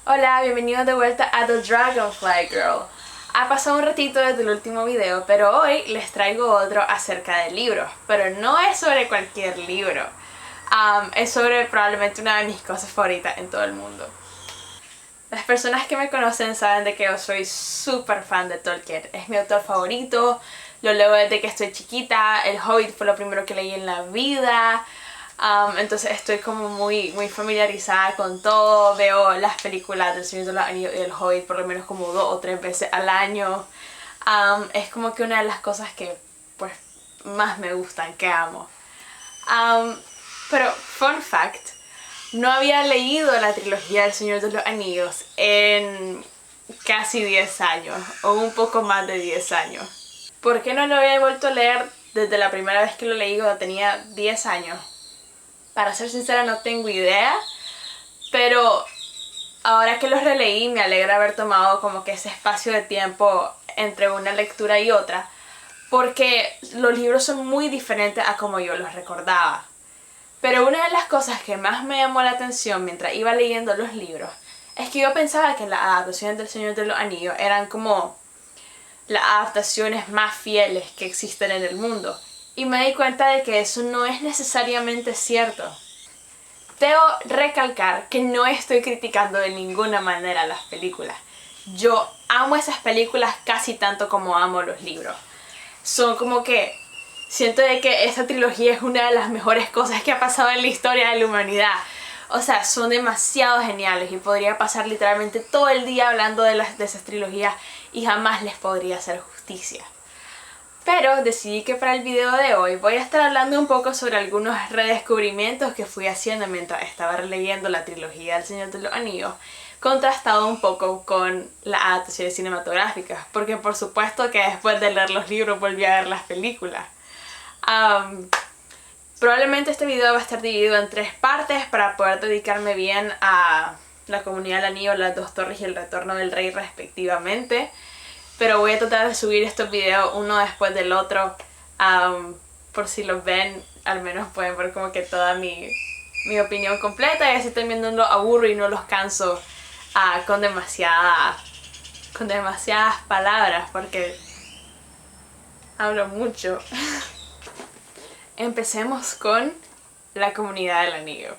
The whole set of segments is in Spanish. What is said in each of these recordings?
Hola, bienvenidos de vuelta a The Dragonfly Girl. Ha pasado un ratito desde el último video, pero hoy les traigo otro acerca del libro. Pero no es sobre cualquier libro. Es sobre probablemente una de mis cosas favoritas en todo el mundo. Las personas que me conocen saben de que yo soy súper fan de Tolkien. Es mi autor favorito, lo leo desde que estoy chiquita. El Hobbit fue lo primero que leí en la vida. Entonces estoy como muy familiarizada con todo. Veo las películas del Señor de los Anillos y del Hobbit por lo menos como 2 o 3 veces al año. Es como que una de las cosas que pues más me gustan, que amo. Pero fun fact, no había leído la trilogía del Señor de los Anillos en casi 10 años o un poco más de 10 años. ¿Por qué no lo había vuelto a leer desde la primera vez que lo leí cuando tenía 10 años? Para ser sincera no tengo idea, pero ahora que los releí me alegra haber tomado como que ese espacio de tiempo entre una lectura y otra, porque los libros son muy diferentes a como yo los recordaba. Pero una de las cosas que más me llamó la atención mientras iba leyendo los libros es que yo pensaba que las adaptaciones del Señor de los Anillos eran como las adaptaciones más fieles que existen en el mundo. Y me di cuenta de que eso no es necesariamente cierto. Debo recalcar que no estoy criticando de ninguna manera las películas. Yo amo esas películas casi tanto como amo los libros. Son como que siento de que esta trilogía es una de las mejores cosas que ha pasado en la historia de la humanidad. O sea, son demasiado geniales y podría pasar literalmente todo el día hablando de esas trilogías y jamás les podría hacer justicia. Pero decidí que para el video de hoy voy a estar hablando un poco sobre algunos redescubrimientos que fui haciendo mientras estaba releyendo la trilogía del Señor de los Anillos, contrastado un poco con las adaptaciones cinematográficas, porque por supuesto que después de leer los libros volví a ver las películas. Probablemente este video va a estar dividido en 3 partes para poder dedicarme bien a la Comunidad del Anillo, las 2 torres y el Retorno del Rey respectivamente. Pero voy a tratar de subir estos videos uno después del otro. Por si los ven, al menos pueden ver como que toda mi opinión completa. Y así también no los aburro y no los canso con demasiadas palabras, porque hablo mucho. Empecemos con la Comunidad del Anillo.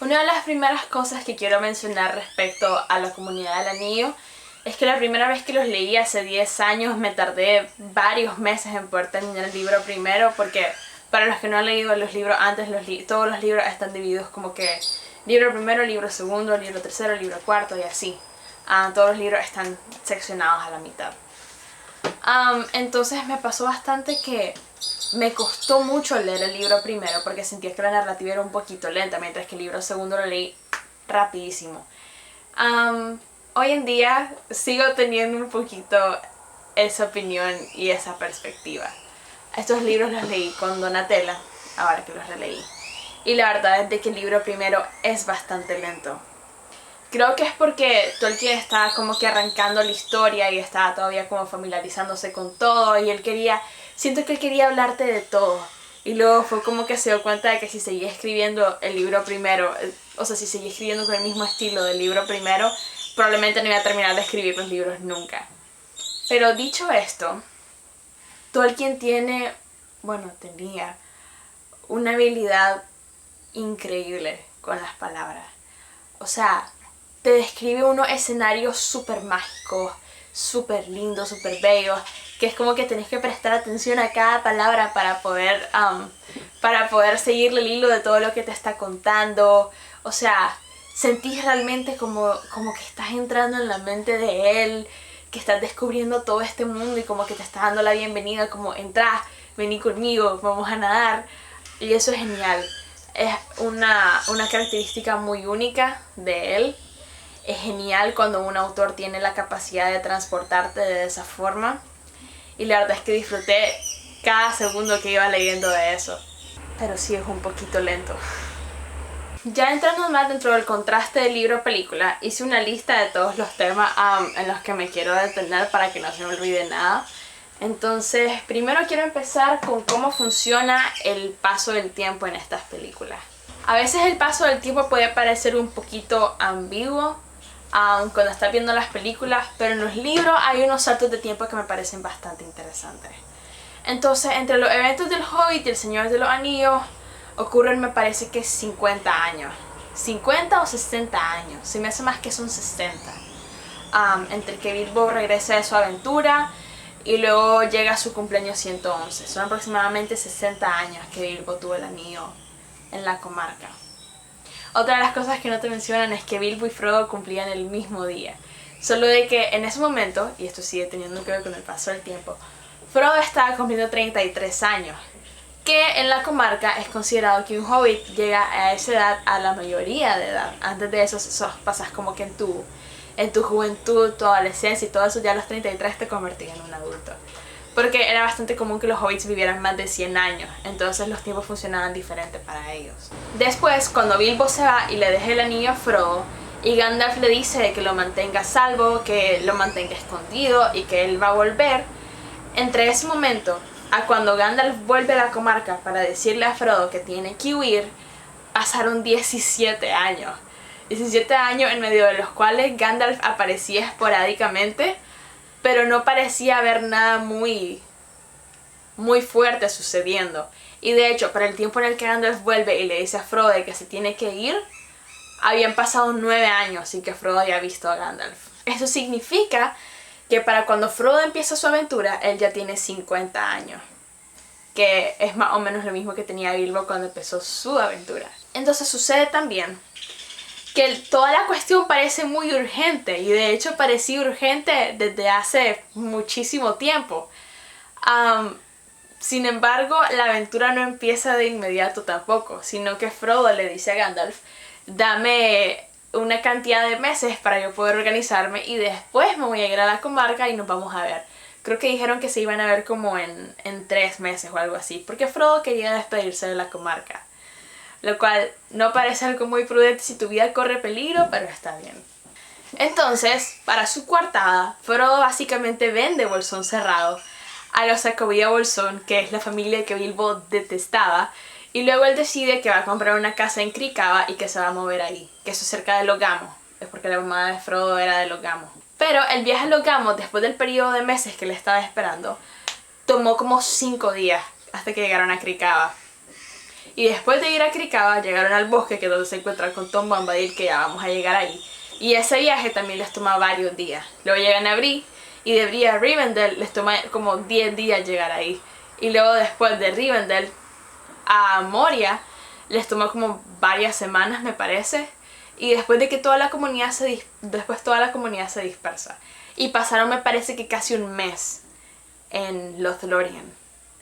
Una de las primeras cosas que quiero mencionar respecto a la Comunidad del Anillo es que la primera vez que los leí hace 10 años me tardé varios meses en poder terminar el libro primero, porque para los que no han leído los libros antes, todos los libros están divididos como que libro primero, libro segundo, libro tercero, libro cuarto y así. Todos los libros están seccionados a la mitad. Entonces me pasó bastante que me costó mucho leer el libro primero porque sentía que la narrativa era un poquito lenta, mientras que el libro segundo lo leí rapidísimo. Hoy en día sigo teniendo un poquito esa opinión y esa perspectiva. Estos libros los leí con Donatella, ahora que los releí. Y la verdad es de que el libro primero es bastante lento. Creo que es porque Tolkien estaba como que arrancando la historia y estaba todavía como familiarizándose con todo y siento que él quería hablarte de todo. Y luego fue como que se dio cuenta de que si seguía escribiendo el libro primero, o sea, si seguía escribiendo con el mismo estilo del libro primero, probablemente no iba a terminar de escribir los libros nunca. Pero dicho esto, Tolkien tenía una habilidad increíble con las palabras. O sea, te describe unos escenarios súper mágicos, súper lindos, súper bellos, que es como que tenés que prestar atención a cada palabra para poder seguirle el hilo de todo lo que te está contando. O sea, sentís realmente como que estás entrando en la mente de él, que estás descubriendo todo este mundo y como que te está dando la bienvenida, como entrá, vení conmigo, vamos a nadar. Y eso es genial. Es una característica muy única de él. Es genial cuando un autor tiene la capacidad de transportarte de esa forma. Y la verdad es que disfruté cada segundo que iba leyendo de eso. Pero sí es un poquito lento. Ya entrando más dentro del contraste del libro-película, hice una lista de todos los temas en los que me quiero detener para que no se me olvide nada. Entonces, primero quiero empezar con cómo funciona el paso del tiempo en estas películas. A veces el paso del tiempo puede parecer un poquito ambiguo, cuando estás viendo las películas, pero en los libros hay unos saltos de tiempo que me parecen bastante interesantes. Entonces, entre los eventos del Hobbit y el Señor de los Anillos ocurren, me parece que 50 años. 50 o 60 años. Se me hace más que son 60. Entre que Bilbo regresa de su aventura y luego llega a su cumpleaños 111. Son aproximadamente 60 años que Bilbo tuvo el anillo en la comarca. Otra de las cosas que no te mencionan es que Bilbo y Frodo cumplían el mismo día. Solo de que en ese momento, y esto sigue teniendo que ver con el paso del tiempo, Frodo estaba cumpliendo 33 años. Que en la comarca es considerado que un hobbit llega a esa edad a la mayoría de edad. Antes de eso pasas como que en tu juventud, tu adolescencia y todo eso, ya a los 33 te convertías en un adulto. Porque era bastante común que los hobbits vivieran más de 100 años, entonces los tiempos funcionaban diferente para ellos. Después, cuando Bilbo se va y le deja el anillo a Frodo, y Gandalf le dice que lo mantenga a salvo, que lo mantenga escondido y que él va a volver, entre ese momento a cuando Gandalf vuelve a la comarca para decirle a Frodo que tiene que huir, pasaron 17 años. 17 años en medio de los cuales Gandalf aparecía esporádicamente, pero no parecía haber nada muy fuerte sucediendo. Y de hecho, para el tiempo en el que Gandalf vuelve y le dice a Frodo que se tiene que ir, habían pasado 9 años sin que Frodo haya visto a Gandalf. Eso significa que para cuando Frodo empieza su aventura, él ya tiene 50 años. Que es más o menos lo mismo que tenía Bilbo cuando empezó su aventura. Entonces sucede también que toda la cuestión parece muy urgente, y de hecho parecía urgente desde hace muchísimo tiempo. Sin embargo, la aventura no empieza de inmediato tampoco, sino que Frodo le dice a Gandalf: dame una cantidad de meses para yo poder organizarme y después me voy a ir a la comarca y nos vamos a ver. Creo que dijeron que se iban a ver como en 3 meses o algo así, porque Frodo quería despedirse de la comarca. Lo cual no parece algo muy prudente si tu vida corre peligro, pero está bien. Entonces, para su coartada, Frodo básicamente vende Bolsón Cerrado a los Sacobia Bolsón, que es la familia que Bilbo detestaba, y luego él decide que va a comprar una casa en Krikava y que se va a mover ahí, que eso es cerca de Logamo, es porque la mamá de Frodo era de Logamo. Pero el viaje a Logamo, después del periodo de meses que le estaba esperando, tomó como 5 días hasta que llegaron a Krikava. Y después de ir a Krikava, llegaron al bosque, que es donde se encuentran con Tom Bombadil, que ya vamos a llegar ahí. Y ese viaje también les toma varios días. Luego llegan a Bree, y de Bree a Rivendell les toma como 10 días llegar ahí. Y luego después de Rivendell a Moria les tomó como varias semanas, me parece. Y después de que toda la comunidad se dispersa. Y pasaron, me parece que casi un mes en Lothlórien.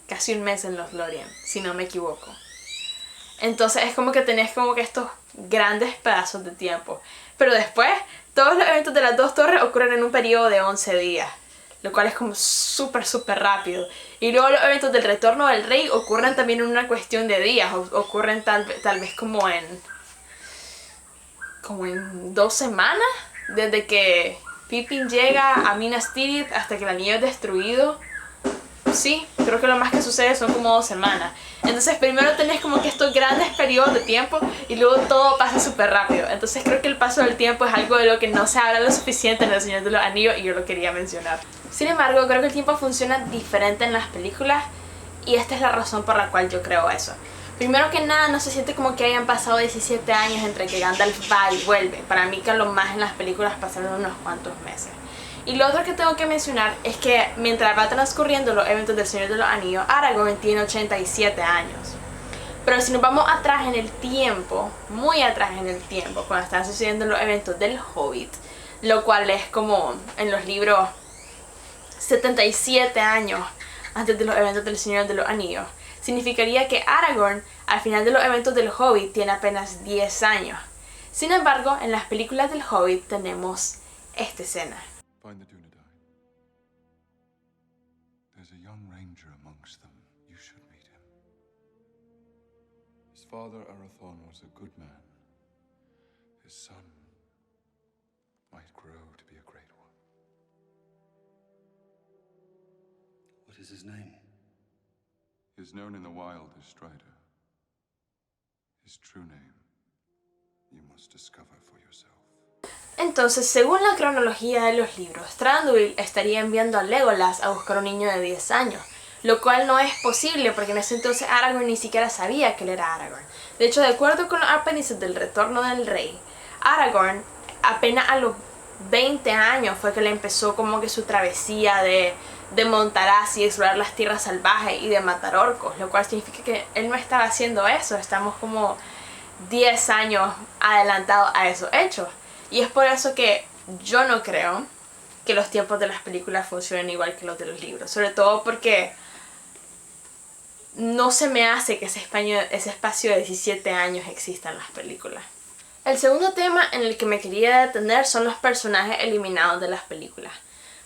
Casi un mes en Lothlórien, si no me equivoco. Entonces es como que tenés como que estos grandes pedazos de tiempo. Pero después, todos los eventos de las dos torres ocurren en un periodo de 11 días. Lo cual es como súper rápido. Y luego los eventos del retorno del rey ocurren también en una cuestión de días. Ocurren tal vez como en 2 semanas. Desde que Pippin llega a Minas Tirith hasta que el anillo es destruido. Sí, creo que lo más que sucede son como 2 semanas. Entonces primero tenés como que estos grandes periodos de tiempo y luego todo pasa súper rápido. Entonces creo que el paso del tiempo es algo de lo que no se habla lo suficiente en El Señor de los Anillos y yo lo quería mencionar. Sin embargo, creo que el tiempo funciona diferente en las películas y esta es la razón por la cual yo creo eso. Primero que nada, no se siente como que hayan pasado 17 años entre que Gandalf va y vuelve. Para mí que a lo más en las películas pasaron unos cuantos meses. Y lo otro que tengo que mencionar es que mientras va transcurriendo los eventos del Señor de los Anillos, Aragorn tiene 87 años. Pero si nos vamos atrás en el tiempo, muy atrás en el tiempo, cuando están sucediendo los eventos del Hobbit, lo cual es como en los libros 77 años antes de los eventos del Señor de los Anillos, significaría que Aragorn al final de los eventos del Hobbit tiene apenas 10 años. Sin embargo, en las películas del Hobbit tenemos esta escena. Find the Dunedain. There's a young ranger amongst them. You should meet him. His father, Arathon, was a good man. His son might grow to be a great one. What is his name? He is known in the wild as Strider. His true name you must discover for yourself. Entonces, según la cronología de los libros, Thranduil estaría enviando a Legolas a buscar a un niño de 10 años, lo cual no es posible porque en ese entonces Aragorn ni siquiera sabía que él era Aragorn. De hecho, de acuerdo con los apéndices del Retorno del Rey, Aragorn apenas a los 20 años fue que le empezó como que su travesía de Montaraz y explorar las tierras salvajes y de matar orcos, lo cual significa que él no estaba haciendo eso, estamos como 10 años adelantados a esos hechos. Y es por eso que yo no creo que los tiempos de las películas funcionen igual que los de los libros, sobre todo porque no se me hace que ese espacio de 17 años exista en las películas. El segundo tema en el que me quería detener son los personajes eliminados de las películas.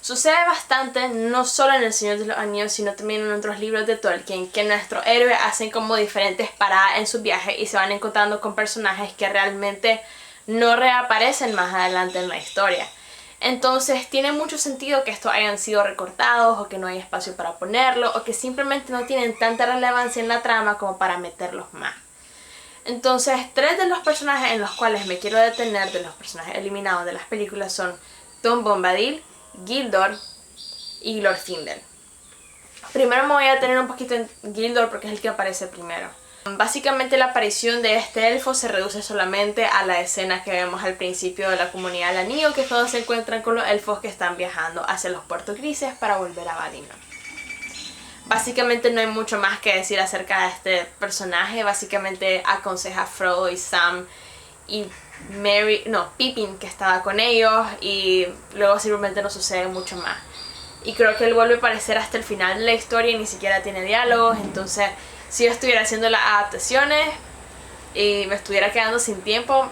Sucede bastante, no solo en El Señor de los Anillos, sino también en otros libros de Tolkien, que nuestros héroes hacen como diferentes paradas en sus viajes y se van encontrando con personajes que realmente no reaparecen más adelante en la historia. Entonces tiene mucho sentido que estos hayan sido recortados o que no hay espacio para ponerlos o que simplemente no tienen tanta relevancia en la trama como para meterlos más. Entonces, 3 de los personajes en los cuales me quiero detener de los personajes eliminados de las películas son Tom Bombadil, Gildor y Glorfindel. Primero me voy a detener un poquito en Gildor porque es el que aparece primero. Básicamente la aparición de este elfo se reduce solamente a la escena que vemos al principio de la Comunidad del Anillo, que es cuando se encuentran con los elfos que están viajando hacia los Puertos Grises para volver a Valinor. Básicamente no hay mucho más que decir acerca de este personaje. Básicamente aconseja a Frodo y Sam y Pippin que estaba con ellos, y luego simplemente no sucede mucho más. Y creo que él vuelve a aparecer hasta el final de la historia y ni siquiera tiene diálogos. Entonces, si yo estuviera haciendo las adaptaciones y me estuviera quedando sin tiempo,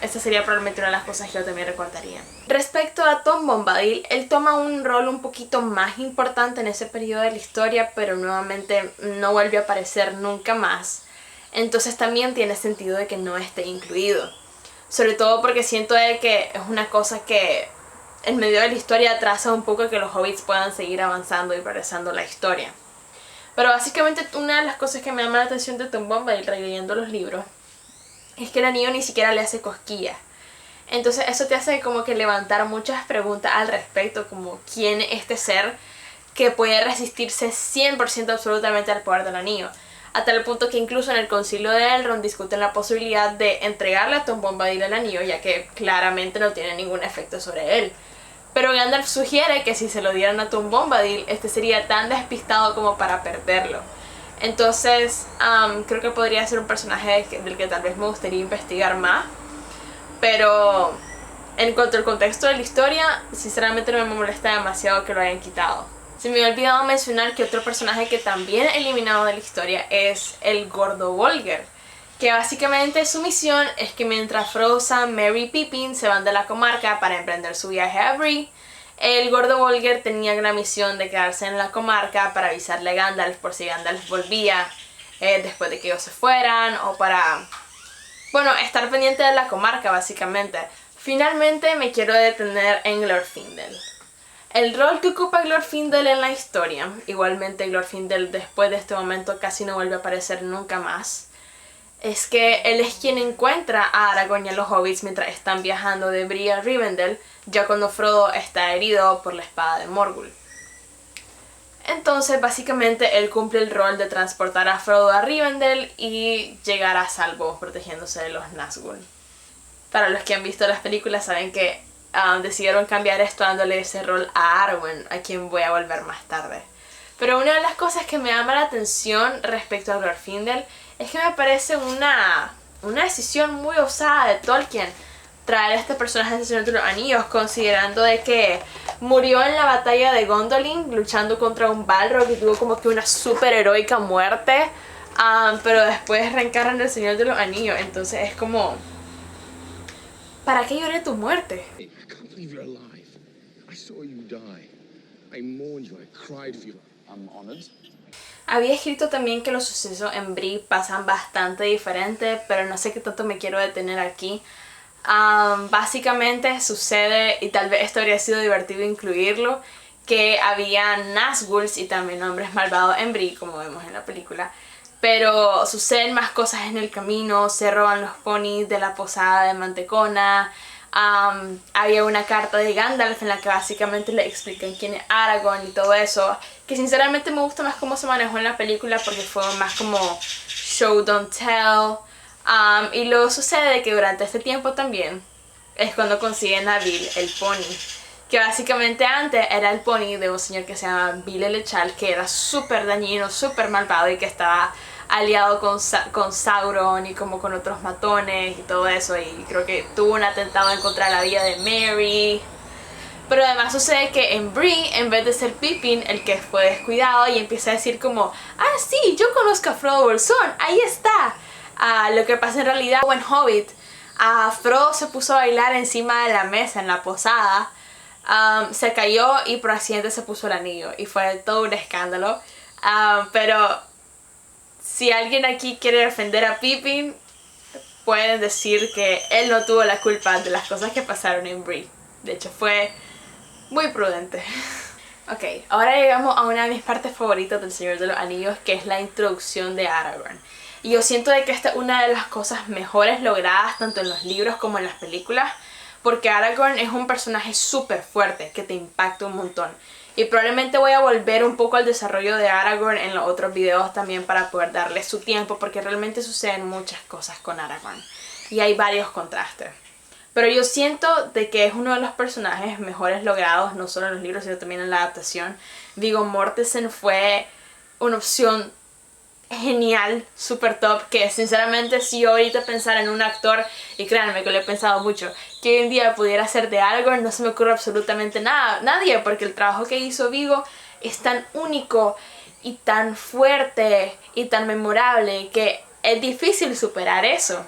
esta sería probablemente una de las cosas que yo también recortaría. Respecto a Tom Bombadil, él toma un rol un poquito más importante en ese periodo de la historia, pero nuevamente no vuelve a aparecer nunca más. Entonces también tiene sentido de que no esté incluido. Sobre todo porque siento de que es una cosa que en medio de la historia atrasa un poco que los hobbits puedan seguir avanzando y progresando la historia. Pero básicamente una de las cosas que me llama la atención de Tom Bombadil releyendo los libros es que el anillo ni siquiera le hace cosquillas. Entonces eso te hace como que levantar muchas preguntas al respecto, como quién es este ser que puede resistirse 100% absolutamente al poder del anillo. A tal punto que incluso en el concilio de Elrond discuten la posibilidad de entregarle a Tom Bombadil el anillo, ya que claramente no tiene ningún efecto sobre él. Pero Gandalf sugiere que si se lo dieran a Tom Bombadil, este sería tan despistado como para perderlo. Entonces, creo que podría ser un personaje del que tal vez me gustaría investigar más. Pero en cuanto al contexto de la historia, sinceramente no me molesta demasiado que lo hayan quitado. Se me ha olvidado mencionar que otro personaje que también he eliminado de la historia es el Gordo Bolger, que básicamente su misión es que mientras Frodo, Sam, Merry y Pippin se van de la comarca para emprender su viaje a Bree, el Gordo Bolger tenía la misión de quedarse en la comarca para avisarle a Gandalf por si Gandalf volvía después de que ellos se fueran, o para, bueno, estar pendiente de la comarca básicamente. Finalmente me quiero detener en Glorfindel. El rol que ocupa Glorfindel en la historia, igualmente Glorfindel después de este momento casi no vuelve a aparecer nunca más, es que él es quien encuentra a Aragorn y a los hobbits mientras están viajando de Bree a Rivendell, ya cuando Frodo está herido por la espada de Morgul. Entonces básicamente él cumple el rol de transportar a Frodo a Rivendell y llegar a salvo protegiéndose de los Nazgûl. Para los que han visto las películas saben que decidieron cambiar esto dándole ese rol a Arwen, a quien voy a volver más tarde. Pero una de las cosas que me llama la atención respecto a Glorfindel es que me parece una decisión muy osada de Tolkien traer a este personaje de Señor de los Anillos, considerando de que murió en la batalla de Gondolin luchando contra un Balrog y tuvo como que una super heroica muerte, pero después reencarna en el Señor de los Anillos. Entonces es como, ¿para qué lloré tu muerte? I can't believe you're alive. I saw you die. I mourned you. I cried for you. I'm honored. Había escrito también que los sucesos en Bree pasan bastante diferente, pero no sé qué tanto me quiero detener aquí. Básicamente sucede, y tal vez esto habría sido divertido incluirlo, que había Nazgûls y también hombres malvados en Bree, como vemos en la película. Pero suceden más cosas en el camino, se roban los ponis de la posada de Mantecona, Había una carta de Gandalf en la que básicamente le explican quién es Aragorn y todo eso, que sinceramente me gusta más cómo se manejó en la película porque fue más como show don't tell. Y luego sucede que durante este tiempo también es cuando consiguen a Bill el pony, que básicamente antes era el pony de un señor que se llama Bill el Echal, que era súper dañino, súper malvado y que estaba aliado con Sauron y como con otros matones y todo eso, y creo que tuvo un atentado en contra de la vida de Merry. Pero además sucede que en Bree, en vez de ser Pippin el que fue descuidado, y empieza a decir como, ah sí, yo conozco a Frodo Bolsón, ahí está. Lo que pasa en realidad en Hobbit, Frodo se puso a bailar encima de la mesa en la posada, se cayó y por accidente se puso el anillo y fue todo un escándalo. Pero si alguien aquí quiere defender a Pippin, pueden decir que él no tuvo la culpa de las cosas que pasaron en Bree. De hecho fue muy prudente. Ok, ahora llegamos a una de mis partes favoritas del Señor de los Anillos, que es la introducción de Aragorn. Y yo siento de que esta es una de las cosas mejores logradas tanto en los libros como en las películas, porque Aragorn es un personaje súper fuerte que te impacta un montón. Y probablemente voy a volver un poco al desarrollo de Aragorn en los otros videos también para poder darle su tiempo, porque realmente suceden muchas cosas con Aragorn y hay varios contrastes. Pero yo siento de que es uno de los personajes mejores logrados, no solo en los libros sino también en la adaptación. Viggo Mortensen fue una opción genial, super top, que sinceramente si yo ahorita pensara en un actor, y créanme que lo he pensado mucho, que hoy en día pudiera ser de Aragorn, no se me ocurre absolutamente nadie, porque el trabajo que hizo Viggo es tan único y tan fuerte y tan memorable que es difícil superar eso.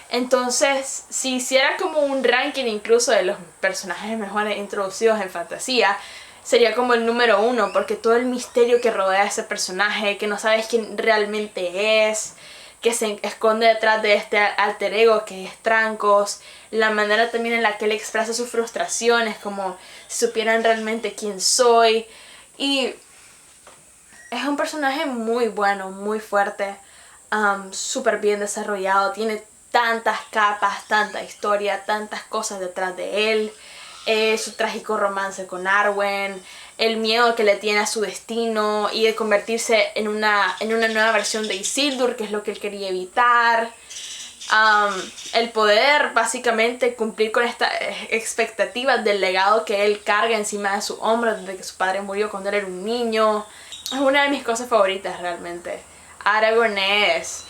Entonces, si hiciera como un ranking incluso de los personajes mejores introducidos en fantasía, sería como el número 1, porque todo el misterio que rodea a ese personaje, que no sabes quién realmente es, que se esconde detrás de este alter ego que es Trancos, la manera también en la que él expresa sus frustraciones, como si supieran realmente quién soy. Y es un personaje muy bueno, muy fuerte, súper bien desarrollado, tiene tantas capas, tanta historia, tantas cosas detrás de él. Su trágico romance con Arwen, el miedo que le tiene a su destino y de convertirse en una nueva versión de Isildur, que es lo que él quería evitar. El poder básicamente cumplir con estas expectativas del legado que él carga encima de su hombro desde que su padre murió cuando él era un niño. Es una de mis cosas favoritas realmente. Aragorn es...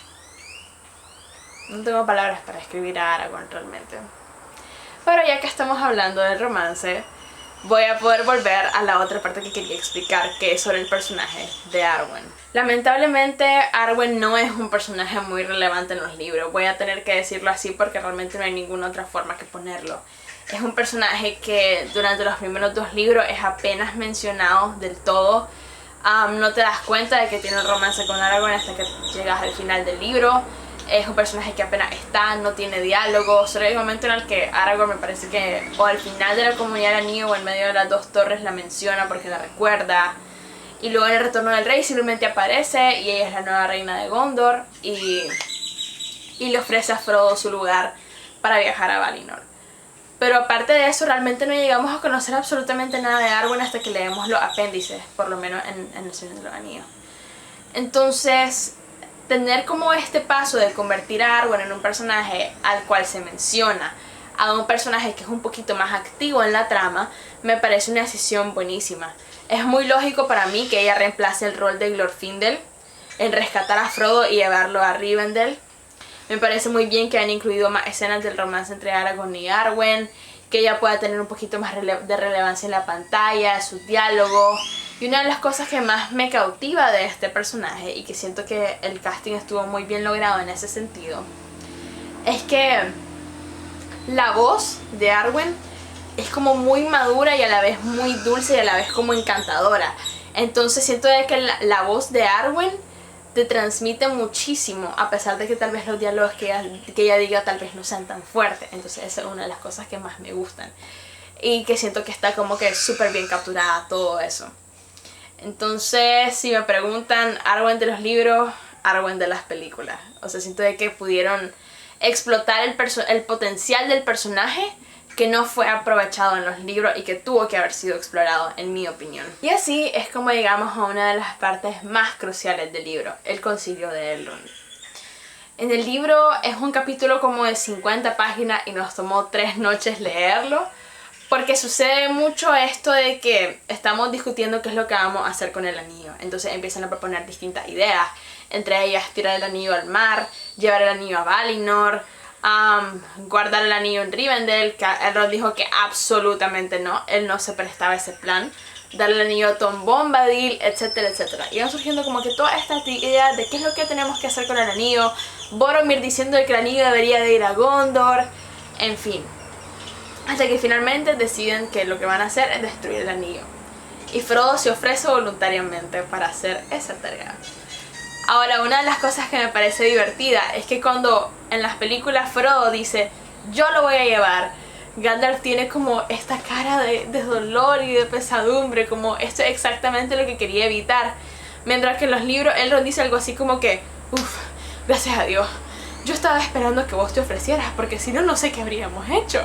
No tengo palabras para escribir a Aragorn realmente. Pero ya que estamos hablando del romance, voy a poder volver a la otra parte que quería explicar, que es sobre el personaje de Arwen. Lamentablemente, Arwen no es un personaje muy relevante en los libros. Voy a tener que decirlo así porque realmente no hay ninguna otra forma que ponerlo. Es un personaje que durante los primeros 2 libros es apenas mencionado del todo. No te das cuenta de que tiene un romance con Aragorn hasta que llegas al final del libro. Es un personaje que apenas está, no tiene diálogo. Solo hay un momento en el que Aragorn me parece que o al final de la Comunidad del Anillo o en medio de las 2 torres la menciona porque la recuerda. Y luego en el Retorno del Rey simplemente aparece y ella es la nueva reina de Gondor y le ofrece a Frodo su lugar para viajar a Valinor. Pero aparte de eso realmente no llegamos a conocer absolutamente nada de Arwen hasta que leemos los apéndices, por lo menos en El Señor de los Anillos. Entonces, tener como este paso de convertir a Arwen en un personaje al cual se menciona a un personaje que es un poquito más activo en la trama, me parece una decisión buenísima. Es muy lógico para mí que ella reemplace el rol de Glorfindel en rescatar a Frodo y llevarlo a Rivendell. Me parece muy bien que han incluido más escenas del romance entre Aragorn y Arwen, que ella pueda tener un poquito más de relevancia en la pantalla, sus diálogos. Y una de las cosas que más me cautiva de este personaje, y que siento que el casting estuvo muy bien logrado en ese sentido, es que la voz de Arwen es como muy madura y a la vez muy dulce y a la vez como encantadora. Entonces siento de que la voz de Arwen te transmite muchísimo, a pesar de que tal vez los diálogos que ella diga tal vez no sean tan fuertes. Entonces esa es una de las cosas que más me gustan y que siento que está como que súper bien capturada todo eso. Entonces, si me preguntan, Arwen de los libros, Arwen de las películas. O sea, siento de que pudieron explotar el potencial del personaje que no fue aprovechado en los libros y que tuvo que haber sido explorado, en mi opinión. Y así es como llegamos a una de las partes más cruciales del libro, el Concilio de Elrond. En el libro es un capítulo como de 50 páginas y nos tomó 3 noches leerlo, porque sucede mucho esto de que estamos discutiendo qué es lo que vamos a hacer con el anillo. Entonces empiezan a proponer distintas ideas, entre ellas tirar el anillo al mar, llevar el anillo a Valinor, guardar el anillo en Rivendell, que Elrond dijo que absolutamente no, él no se prestaba a ese plan, darle el anillo a Tom Bombadil, etcétera, etcétera. Y van surgiendo como que todas estas ideas de qué es lo que tenemos que hacer con el anillo, Boromir diciendo que el anillo debería de ir a Gondor, en fin. Hasta que finalmente deciden que lo que van a hacer es destruir el anillo. Y Frodo se ofrece voluntariamente para hacer esa tarea. Ahora, una de las cosas que me parece divertida es que cuando en las películas Frodo dice yo lo voy a llevar, Gandalf tiene como esta cara de dolor y de pesadumbre, como esto es exactamente lo que quería evitar. Mientras que en los libros Elrond dice algo así como que gracias a Dios, yo estaba esperando que vos te ofrecieras, porque si no, no sé qué habríamos hecho.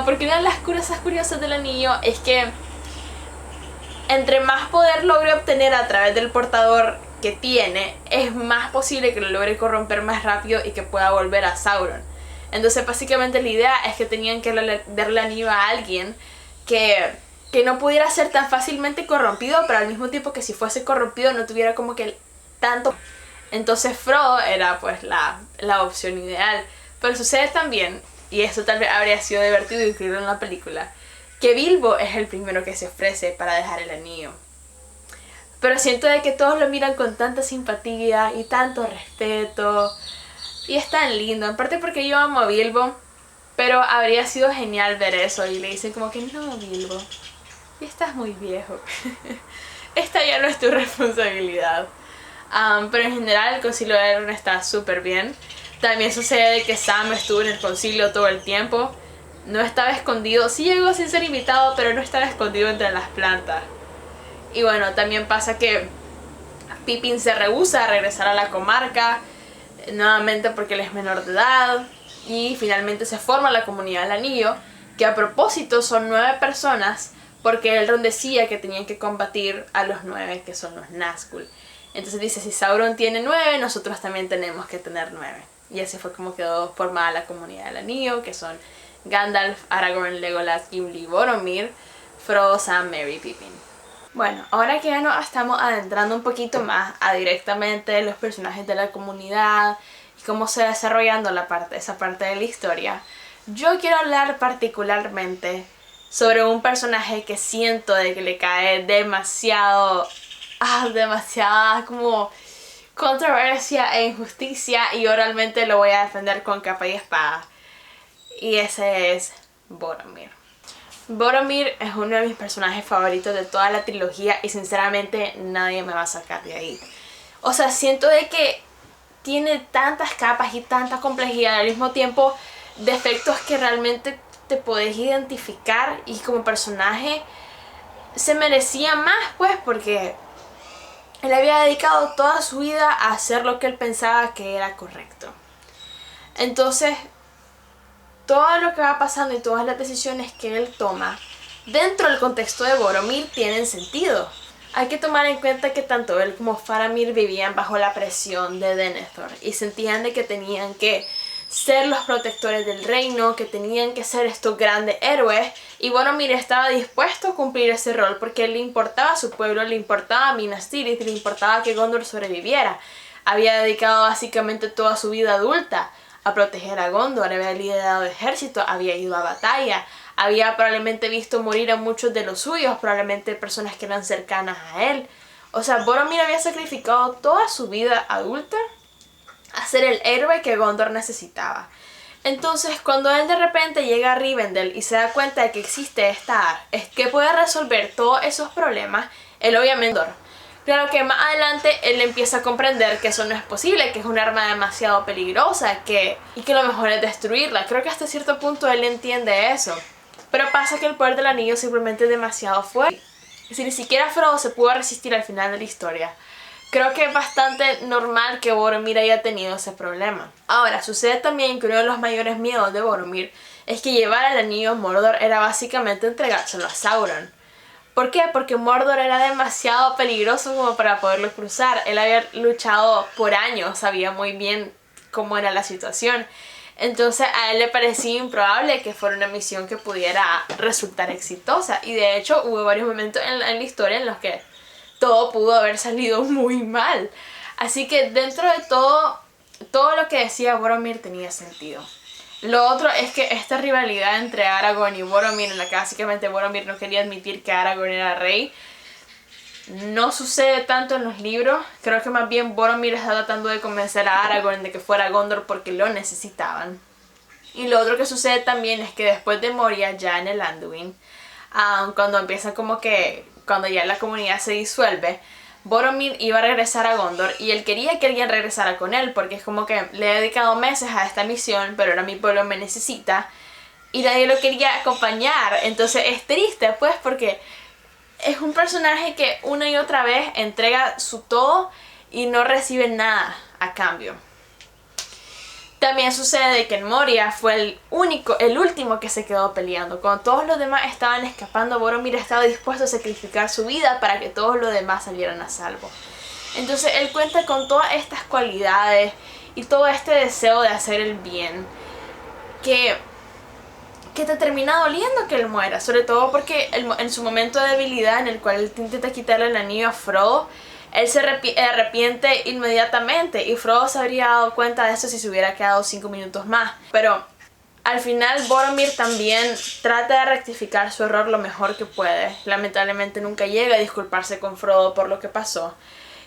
Porque una de las cosas curiosas del anillo es que entre más poder logre obtener a través del portador que tiene, es más posible que lo logre corromper más rápido y que pueda volver a Sauron. Entonces básicamente la idea es que tenían que darle el anillo a alguien que no pudiera ser tan fácilmente corrompido, pero al mismo tiempo que si fuese corrompido no tuviera como que tanto. Entonces Frodo era pues la opción ideal. Pero sucede también, y eso tal vez habría sido divertido incluirlo en la película, que Bilbo es el primero que se ofrece para dejar el anillo. Pero siento de que todos lo miran con tanta simpatía y tanto respeto. Y es tan lindo, en parte porque yo amo a Bilbo, pero habría sido genial ver eso y le dicen como que no, Bilbo, ya estás muy viejo. Esta ya no es tu responsabilidad. Pero en general el concilio de Elrond está súper bien. También sucede que Sam estuvo en el concilio todo el tiempo. No estaba escondido, sí llegó sin ser invitado, pero no estaba escondido entre las plantas. Y bueno, también pasa que Pippin se rehúsa a regresar a la comarca, nuevamente porque él es menor de edad. Y finalmente se forma la Comunidad del Anillo, que a propósito son 9 personas, porque Elrond decía que tenían que combatir a los 9, que son los Nazgûl. Entonces dice, si Sauron tiene 9, nosotros también tenemos que tener 9. Y así fue como quedó formada la Comunidad del Anillo, que son Gandalf, Aragorn, Legolas, Gimli, Boromir, Frodo, Sam, Merry, Pippin. Bueno, ahora que ya nos estamos adentrando un poquito más a directamente los personajes de la comunidad y cómo se va desarrollando esa parte de la historia, yo quiero hablar particularmente sobre un personaje que siento de que le cae demasiada como controversia e injusticia, y yo realmente lo voy a defender con capa y espada. Y ese es Boromir. Boromir es uno de mis personajes favoritos de toda la trilogía y sinceramente nadie me va a sacar de ahí. O sea, siento de que tiene tantas capas y tanta complejidad, al mismo tiempo defectos que realmente te podés identificar, y como personaje se merecía más, pues, porque él había dedicado toda su vida a hacer lo que él pensaba que era correcto. Entonces todo lo que va pasando y todas las decisiones que él toma dentro del contexto de Boromir tienen sentido. Hay que tomar en cuenta que tanto él como Faramir vivían bajo la presión de Denethor y sentían de que tenían que ser los protectores del reino, que tenían que ser estos grandes héroes, y Boromir estaba dispuesto a cumplir ese rol porque le importaba a su pueblo, le importaba Minas Tirith, le importaba que Gondor sobreviviera. Había dedicado básicamente toda su vida adulta a proteger a Gondor, había liderado ejército, había ido a batalla, había probablemente visto morir a muchos de los suyos, probablemente personas que eran cercanas a él. O sea, Boromir había sacrificado toda su vida adulta a ser el héroe que Gondor necesitaba. Entonces, cuando él de repente llega a Rivendell y se da cuenta de que existe esta es que puede resolver todos esos problemas, él obviamente claro que más adelante él empieza a comprender que eso no es posible, que es un arma demasiado peligrosa y que lo mejor es destruirla. Creo que hasta cierto punto él entiende eso. Pero pasa que el poder del anillo simplemente es demasiado fuerte. Si ni siquiera Frodo se pudo resistir al final de la historia, creo que es bastante normal que Boromir haya tenido ese problema. Ahora, sucede también que uno de los mayores miedos de Boromir es que llevar al anillo a Mordor era básicamente entregárselo a Sauron. ¿Por qué? Porque Mordor era demasiado peligroso como para poderlo cruzar. Él había luchado por años, sabía muy bien cómo era la situación. Entonces a él le parecía improbable que fuera una misión que pudiera resultar exitosa. Y de hecho hubo varios momentos en la historia en los que todo pudo haber salido muy mal. Así que dentro de todo lo que decía Boromir tenía sentido. Lo otro es que esta rivalidad entre Aragorn y Boromir, en la que básicamente Boromir no quería admitir que Aragorn era rey, no sucede tanto en los libros. Creo que más bien Boromir está tratando de convencer a Aragorn de que fuera a Gondor porque lo necesitaban. Y lo otro que sucede también es que después de Moria, ya en el Anduin, cuando empieza cuando ya la comunidad se disuelve, Boromir iba a regresar a Gondor y él quería que alguien regresara con él porque es como que le he dedicado meses a esta misión, pero ahora mi pueblo me necesita y nadie lo quería acompañar. Entonces es triste pues porque es un personaje que una y otra vez entrega su todo y no recibe nada a cambio. También sucede que en Moria fue el último que se quedó peleando. Cuando todos los demás estaban escapando, Boromir estaba dispuesto a sacrificar su vida para que todos los demás salieran a salvo. Entonces él cuenta con todas estas cualidades y todo este deseo de hacer el bien que te termina doliendo que él muera. Sobre todo porque en su momento de debilidad en el cual él intenta quitarle el anillo a Frodo, él se arrepiente inmediatamente y Frodo se habría dado cuenta de eso si se hubiera quedado 5 minutos más. Pero al final Boromir también trata de rectificar su error lo mejor que puede. Lamentablemente nunca llega a disculparse con Frodo por lo que pasó.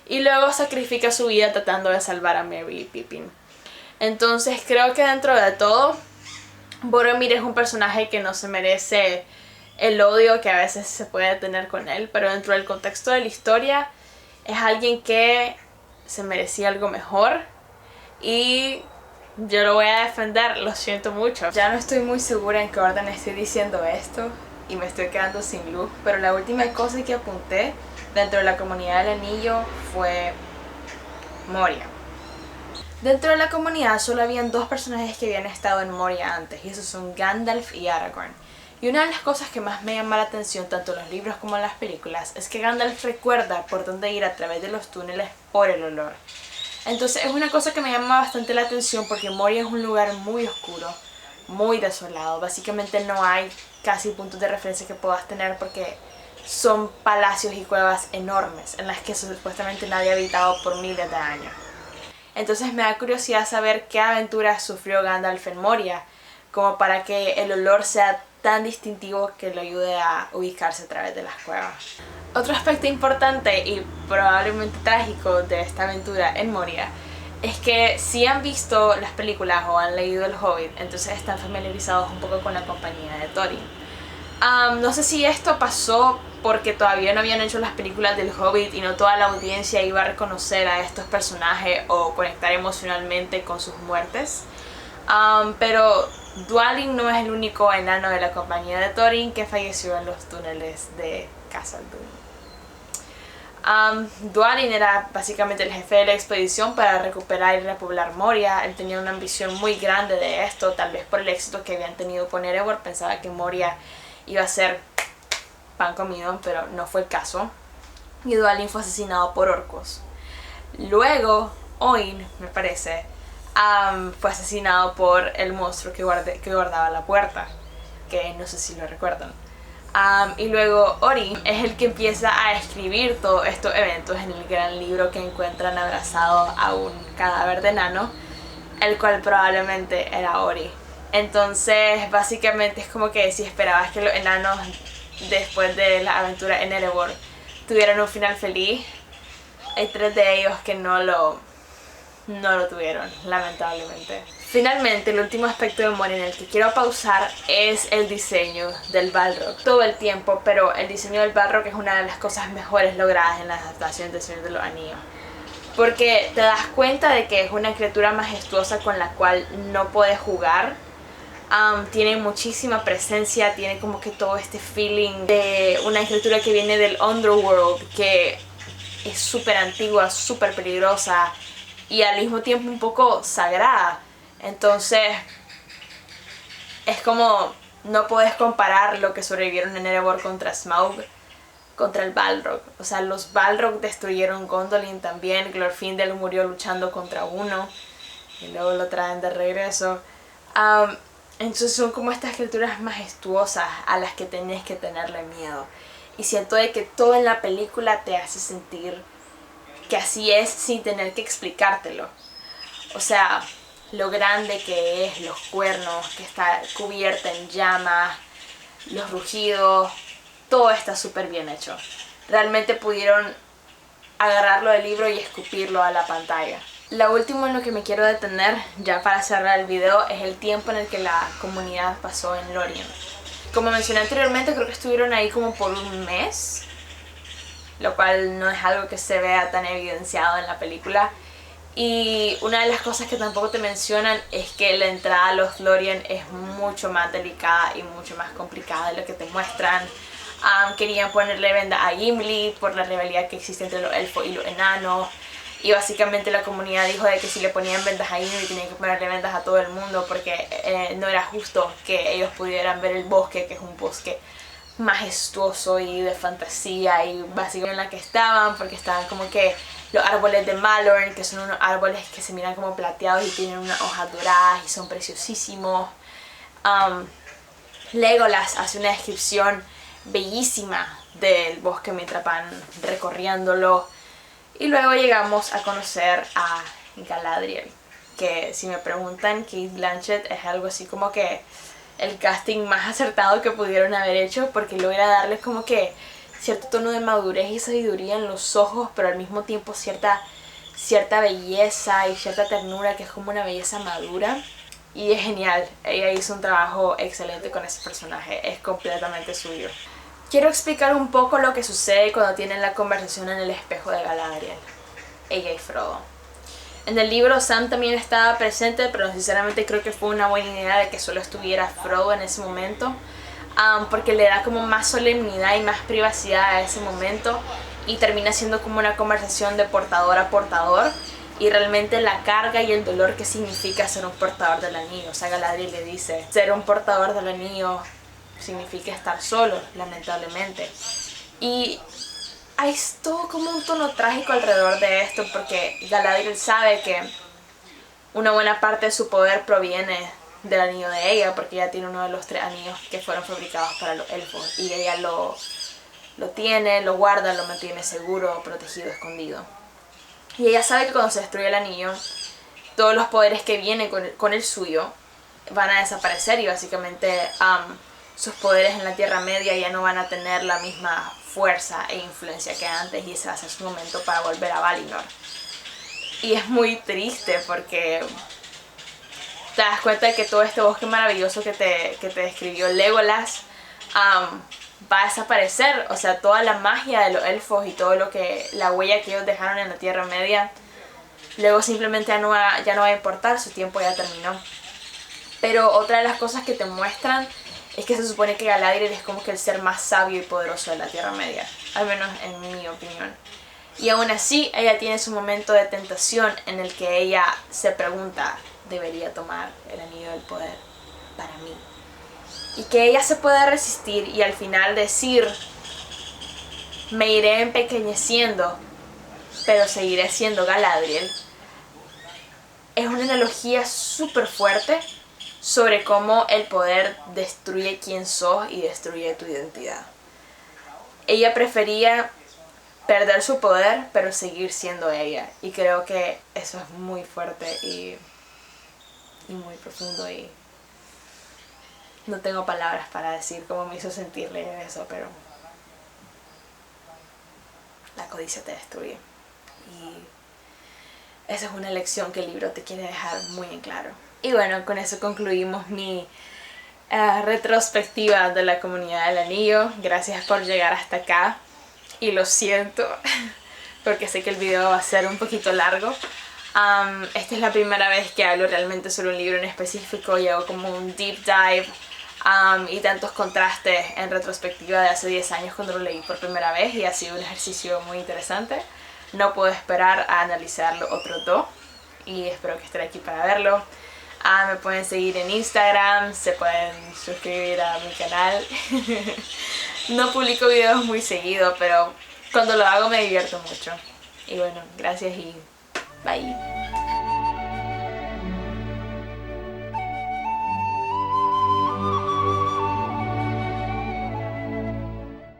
Y luego sacrifica su vida tratando de salvar a Merry y Pippin. Entonces creo que dentro de todo, Boromir es un personaje que no se merece el odio que a veces se puede tener con él. Pero dentro del contexto de la historia, es alguien que se merecía algo mejor y yo lo voy a defender, lo siento mucho. Ya no estoy muy segura en qué orden estoy diciendo esto y me estoy quedando sin luz, pero la última cosa que apunté dentro de la comunidad del anillo fue Moria. Dentro de la comunidad solo habían 2 personajes que habían estado en Moria antes y esos son Gandalf y Aragorn. Y una de las cosas que más me llama la atención tanto en los libros como en las películas es que Gandalf recuerda por dónde ir a través de los túneles por el olor. Entonces es una cosa que me llama bastante la atención porque Moria es un lugar muy oscuro, muy desolado. Básicamente no hay casi puntos de referencia que puedas tener porque son palacios y cuevas enormes en las que supuestamente nadie ha habitado por miles de años. Entonces me da curiosidad saber qué aventuras sufrió Gandalf en Moria como para que el olor sea tan distintivo que lo ayude a ubicarse a través de las cuevas. Otro aspecto importante y probablemente trágico de esta aventura en Moria es que si han visto las películas o han leído El Hobbit, entonces están familiarizados un poco con la compañía de Thorin. No sé si esto pasó porque todavía no habían hecho las películas del Hobbit y no toda la audiencia iba a reconocer a estos personajes o conectar emocionalmente con sus muertes. Pero Dwalin no es el único enano de la compañía de Thorin que falleció en los túneles de Khazad Dûm. Dwalin era básicamente el jefe de la expedición para recuperar y repoblar Moria. Él tenía una ambición muy grande de esto, tal vez por el éxito que habían tenido con Erebor. Pensaba que Moria iba a ser pan comido, pero no fue el caso. Y Dwalin fue asesinado por orcos. Luego, Oin, me parece, fue asesinado por el monstruo que guardaba la puerta, que no sé si lo recuerdan. Y luego Orin es el que empieza a escribir todos estos eventos en el gran libro que encuentran abrazado a un cadáver de enano, el cual probablemente era Ori. Entonces básicamente es como que si esperabas que los enanos después de la aventura en Erebor tuvieran un final feliz, hay 3 de ellos que no lo tuvieron, lamentablemente. Finalmente, el último aspecto de Moria en el que quiero pausar es el diseño del Balrog. Todo el tiempo, pero el diseño del Balrog es una de las cosas mejores logradas en la adaptación de Señor de los Anillos. Porque te das cuenta de que es una criatura majestuosa con la cual no puedes jugar. Tiene muchísima presencia, tiene como que todo este feeling de una criatura que viene del Underworld, que es súper antigua, súper peligrosa y al mismo tiempo un poco sagrada. Entonces Es como no puedes comparar lo que sobrevivieron en Erebor contra Smaug contra el Balrog. O sea, los Balrog destruyeron Gondolin también. Glorfindel murió luchando contra uno y luego lo traen de regreso. Entonces son como estas criaturas majestuosas a las que tenés que tenerle miedo. Y siento de que todo en la película te hace sentir que así es sin tener que explicártelo. O sea, lo grande que es, los cuernos, que está cubierta en llamas, los rugidos, todo está súper bien hecho. Realmente pudieron agarrarlo del libro y escupirlo a la pantalla. Lo último en lo que me quiero detener, ya para cerrar el video, es el tiempo en el que la comunidad pasó en Lorien. Como mencioné anteriormente, creo que estuvieron ahí como por un mes, lo cual no es algo que se vea tan evidenciado en la película. Y una de las cosas que tampoco te mencionan es que la entrada a los Lorien es mucho más delicada y mucho más complicada de lo que te muestran. Querían ponerle venda a Gimli por la rivalidad que existe entre los elfos y los enanos. Y básicamente la comunidad dijo de que si le ponían vendas a Gimli tenían que ponerle vendas a todo el mundo porque no era justo que ellos pudieran ver el bosque, que es un bosque majestuoso y de fantasía y básicamente en la que estaban, porque estaban como que los árboles de Malorn, que son unos árboles que se miran como plateados y tienen unas hojas doradas y son preciosísimos. Legolas hace una descripción bellísima del bosque mientras van recorriéndolo. Y luego llegamos a conocer a Galadriel, que si me preguntan, Cate Blanchett es algo así como que el casting más acertado que pudieron haber hecho, porque logra darles como que cierto tono de madurez y sabiduría en los ojos, pero al mismo tiempo cierta belleza y cierta ternura que es como una belleza madura. Y es genial, ella hizo un trabajo excelente con ese personaje, es completamente suyo. Quiero explicar un poco lo que sucede cuando tienen la conversación en el espejo de Galadriel, ella y Frodo. En el libro Sam también estaba presente, pero sinceramente creo que fue una buena idea de que solo estuviera Frodo en ese momento, porque le da como más solemnidad y más privacidad a ese momento y termina siendo como una conversación de portador a portador y realmente la carga y el dolor que significa ser un portador del anillo. O sea, Galadriel le dice, ser un portador del anillo significa estar solo, lamentablemente. Y hay todo como un tono trágico alrededor de esto, porque Galadriel sabe que una buena parte de su poder proviene del anillo de ella, porque ella tiene uno de los 3 anillos que fueron fabricados para los elfos y ella lo tiene, lo guarda, lo mantiene seguro, protegido, escondido. Y ella sabe que cuando se destruye el anillo, todos los poderes que vienen con el suyo van a desaparecer y básicamente sus poderes en la Tierra Media ya no van a tener la misma fuerza e influencia que antes, y ese va a ser su momento para volver a Valinor. Y es muy triste porque te das cuenta de que todo este bosque maravilloso que te describió Legolas va a desaparecer. O sea, toda la magia de los elfos y todo la huella que ellos dejaron en la Tierra Media, luego simplemente ya no va a importar, su tiempo ya terminó. Pero otra de las cosas que te muestran es que se supone que Galadriel es como que el ser más sabio y poderoso de la Tierra Media, al menos en mi opinión. Y aún así, ella tiene su momento de tentación en el que ella se pregunta, ¿debería tomar el anillo del poder para mí? Y que ella se pueda resistir y al final decir, me iré empequeñeciendo, pero seguiré siendo Galadriel, es una analogía súper fuerte sobre cómo el poder destruye quién sos y destruye tu identidad. Ella prefería perder su poder, pero seguir siendo ella. Y creo que eso es muy fuerte y muy profundo, y no tengo palabras para decir cómo me hizo sentir leer eso, pero la codicia te destruye. Y esa es una lección que el libro te quiere dejar muy en claro. Y bueno, con eso concluimos mi retrospectiva de la Comunidad del Anillo. Gracias por llegar hasta acá. Y lo siento, porque sé que el video va a ser un poquito largo. Esta es la primera vez que hablo realmente sobre un libro en específico y hago como un deep dive y tantos contrastes en retrospectiva de hace 10 años cuando lo leí por primera vez, y ha sido un ejercicio muy interesante. No puedo esperar a analizar los otros 2 y espero que estén aquí para verlo. Me pueden seguir en Instagram, se pueden suscribir a mi canal. No publico videos muy seguido, pero cuando lo hago me divierto mucho. Y bueno, gracias y bye.